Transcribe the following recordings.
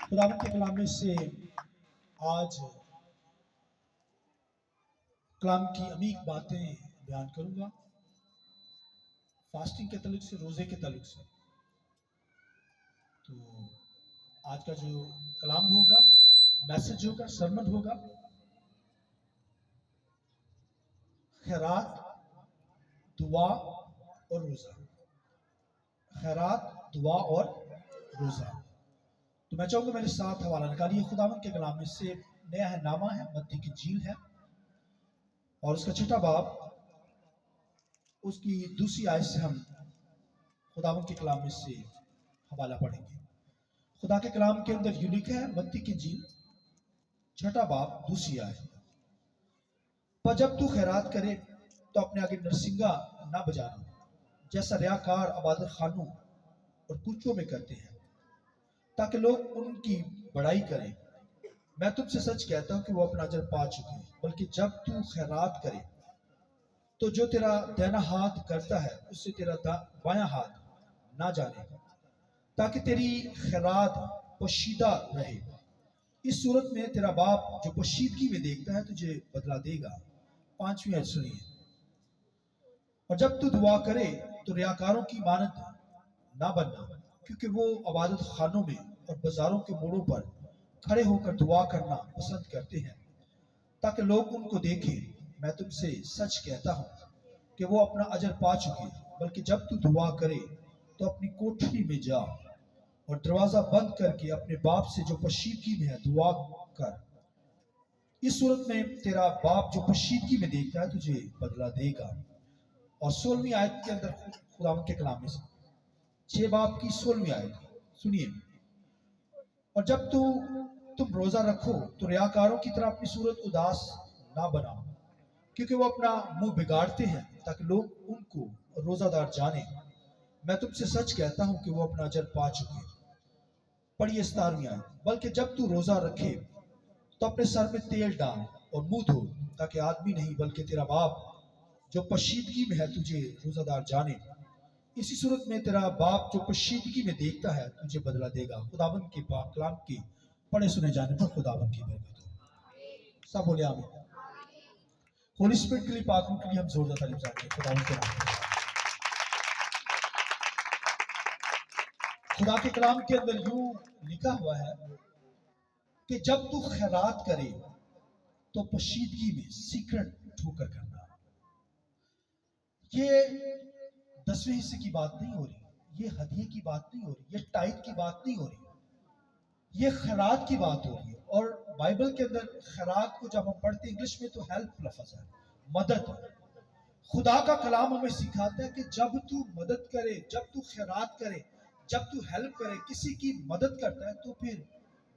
खुदावंद के कलाम में से आज कलाम की अमीक बातें बयान करूंगा, फास्टिंग के ताल्लुक से, रोज़े के ताल्लुक से। तो आज का जो कलाम होगा, मैसेज होगा, सरमन होगा, खैरात, दुआ और रोज़ा। खैरात, दुआ और रोज़ा। तो मैं चाहूँगा मेरे साथ हवाला निकालिए खुदावंद के कलाम में से। नया है, नामा है, मत्ती की झील है और उसका छठा बाब, उसकी दूसरी आयत से हम खुदावंद के कलाम में से हवाला पढ़ेंगे। खुदा के कलाम के अंदर यूं लिखा है, मत्ती की झील छठा बाब दूसरी आयत, पर जब तू खैरात करे तो अपने आगे नरसिंगा ना बजाना, जैसा रियाकार इबादत खानों और कूचों में करते हैं, ताकि लोग उनकी बड़ाई करें। मैं तुमसे सच कहता हूं कि वो अपना अजर पा चुके हैं। बल्कि जब तू खैरात करे तो जो तेरा दाहिना हाथ करता है उससे तेरा बायां हाथ ना जाने, ताकि तेरी खैरात पोशीदा रहे। इस सूरत में तेरा बाप जो पोशीदगी में देखता है तुझे बदला देगा। 5वीं आयत सुनिए, और जब तू दुआ करे तो रियाकारों की मानद ना बनना, क्योंकि वो इबादत खानों में और बाजारों के मोड़ों पर खड़े होकर दुआ करना पसंद करते हैं, ताकि लोग उनको देखें। मैं तुमसे सच कहता हूं कि वो अपना अजर पा चुके। बल्कि जब तू दुआ करे तो अपनी कोठरी में जा और दरवाजा बंद करके अपने बाप से जो पोशीदगी में है दुआ कर। इस सूरत में तेरा बाप जो पोशीदगी में देखता है तुझे बदला देगा। और 16वीं आयत के अंदर खुदावंद के कलाम में से 6 बाब की 16वीं आयत सुनिए, और जब तुम रोजा रखो तो रियाकारों की तरह अपनी सूरत उदास ना बनाओ, क्योंकि वो अपना मुंह बिगाड़ते हैं ताकि लोग उनको रोजादार जाने। मैं तुमसे सच कहता हूं कि वो अपना अजर पा चुके। पढ़िए 17वीं आयत, बल्कि जब तू रोजा रखे तो अपने सर में तेल डाल और मुंह धो, ताकि आदमी नहीं बल्कि तेरा बाप जो पोशीदगी में है तुझे रोजादार जाने। इसी सूरत में तेरा बाप जो पोशीदगी में देखता है तुझे बदला देगा। खुदावंद के पाक कलाम के पढ़े सुने जाने पर खुदावंद की बरकत हो। सब बोले आमीन। होली स्पिरिट के लिए, पाक रूह के लिए हम जोरदार तारीफ चाहते हैं खुदावंद के नाम में। खुदा के कलाम के अंदर यूं लिखा हुआ है कि जब तू खैरात करे तो पोशीदगी में सीक्रेट होकर करना। ये 10वें हिस्से की बात नहीं हो रही, ये हदिये की बात नहीं हो रही, ये टाइट की बात नहीं हो रही, ये खैरात की बात हो रही है। और बाइबल के अंदर खैरात को जब हम पढ़ते हैं, इंग्लिश में तो हेल्प लफ्ज है, मदद। खुदा का कलाम हमें सिखाता है कि जब तू मदद करे, जब तू खैरात करे, जब तू हेल्प करे, किसी की मदद करता है, तो फिर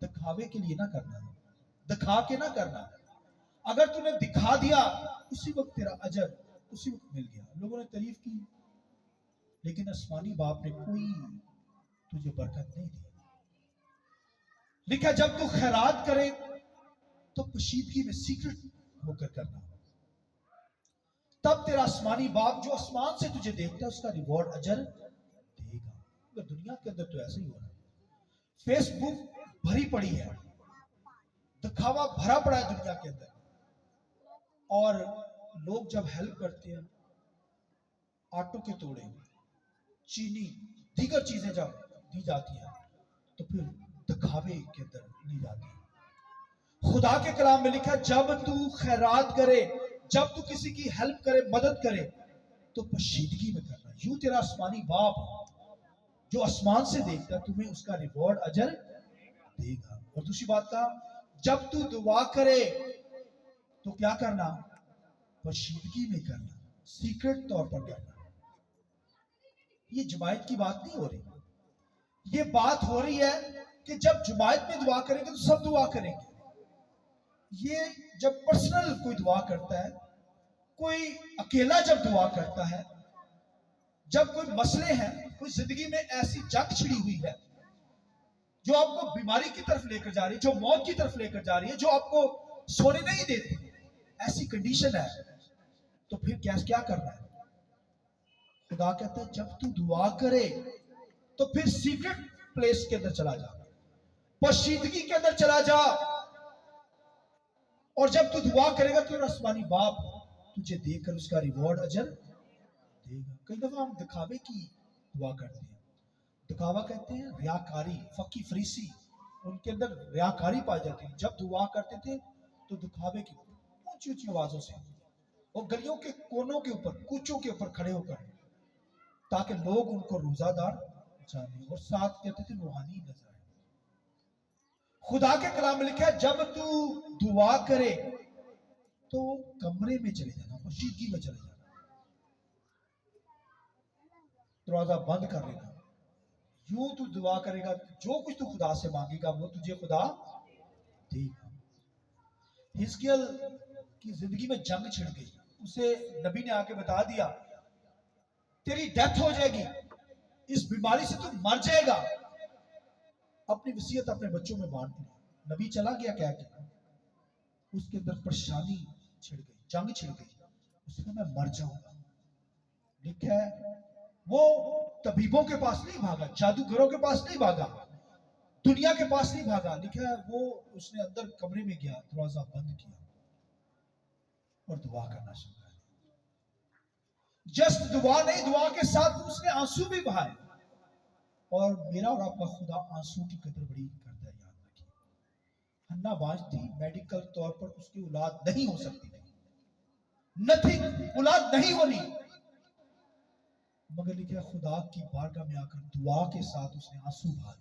दिखावे के लिए ना करना है, दिखा के ना करना है। अगर तूने दिखा दिया उसी वक्त तेरा अजर उसी वक्त मिल गया, लोगों ने तारीफ की, लेकिन आसमानी बाप ने कोई तुझे बरकत नहीं दी। लिखा जब तू खैरात करे तो पोशीदगी में सीक्रेट होकर करना, तब तेरा आसमानी बाप जो आसमान से तुझे देखता है उसका रिवॉर्ड अजर देगा। मगर दुनिया के अंदर तो ऐसा ही हो रहा है, फेसबुक भरी पड़ी है, दिखावा भरा पड़ा है दुनिया के अंदर। और लोग जब हेल्प करते हैं, आटो के तोड़े, चीनी, दीगर चीजें जब दी जाती हैं, तो फिर दिखावे के अंदर ली जाती है। खुदा के कलाम में लिखा जब तू खैरात करे, जब तू किसी की हेल्प करे, मदद करे, तो पोशीदगी में करना। यूं तेरा आसमानी बाप जो आसमान से देखता है तुम्हें उसका रिवॉर्ड अजर देगा। और दूसरी बात का, जब तू दुआ करे तो क्या करना, पोशीदगी में करना, सीक्रेट तौर पर करना। ये जमायत की बात नहीं हो रही, ये बात हो रही है कि जब जमायत में दुआ करेंगे तो सब दुआ करेंगे। ये जब पर्सनल कोई दुआ करता है, कोई अकेला जब दुआ करता है, जब कोई मसले हैं, कोई जिंदगी में ऐसी जंग छिड़ी हुई है जो आपको बीमारी की तरफ लेकर जा रही है, जो मौत की तरफ लेकर जा रही है, जो आपको सोने नहीं देती, ऐसी कंडीशन है, तो फिर क्या करना है। खुदा कहता है जब तू दुआ करे तो फिर सीक्रेट प्लेस के अंदर चला जा, پوشیدگی کے اندر چلا جا، اور جب تو دعا کرے گا تو آسمانی باپ تجھے دیکھ کر اس کا ریوارڈ اجر دے گا۔ کئی دفعہ ہم دکھاوے کی دعا کرتے ہیں، دکھاوا کہتے ہیں ریاکاری، فقی فریسی ان کے اندر ریاکاری پائی جاتی ہے۔ جب دعا کرتے تھے تو دکھاوے کی اونچی اونچی آوازوں سے اور گلیوں کے کونوں کے اوپر، کوچوں کے اوپر کھڑے ہو کر، تاکہ لوگ ان کو روزہ دار جانے، اور ساتھ کہتے تھے روحانی نظر ہے۔ خدا کے کلام میں لکھا ہے جب تو دعا کرے تو کمرے میں چلے جانا، پوشیدگی میں چلے جانا، دروازہ بند کر لینا۔ یوں تو دعا کرے گا، جو کچھ تو خدا سے مانگے گا وہ تجھے خدا دے گا۔ حزقیل کی زندگی میں جنگ چھڑ گئی، اسے نبی نے آ کے بتا دیا تیری ڈیتھ ہو جائے گی، اس بیماری سے تو مر جائے گا، اپنی وصیت اپنے بچوں میں بانٹ لی۔ نبی چلا گیا کہہ کے، اس کے اندر پریشانی چھڑ گئی، جنگ چھڑ گئی، اس نے میں مر جاؤں گا۔ لکھا ہے وہ طبیبوں کے پاس نہیں بھاگا، جادوگروں کے پاس نہیں بھاگا، دنیا کے پاس نہیں بھاگا، لکھا ہے وہ اس نے اندر کمرے میں گیا، دروازہ بند کیا اور دعا کرنا شروع کر دیا۔ جسٹ دعا نہیں، دعا کے ساتھ اس نے آنسو بھی بہائے، اور میرا اور آپ کا خدا آنسو کی قدر بڑی کرتا ہے، یاد رکھیے۔ ہنہ بانج تھی، میڈیکل طور پر اس کی اولاد نہیں ہو سکتی تھی، نتھنگ، اولاد نہیں ہونی، مگر لکھا ہے خدا کی بارگاہ میں آ کر دعا کے ساتھ اس نے آنسو بہا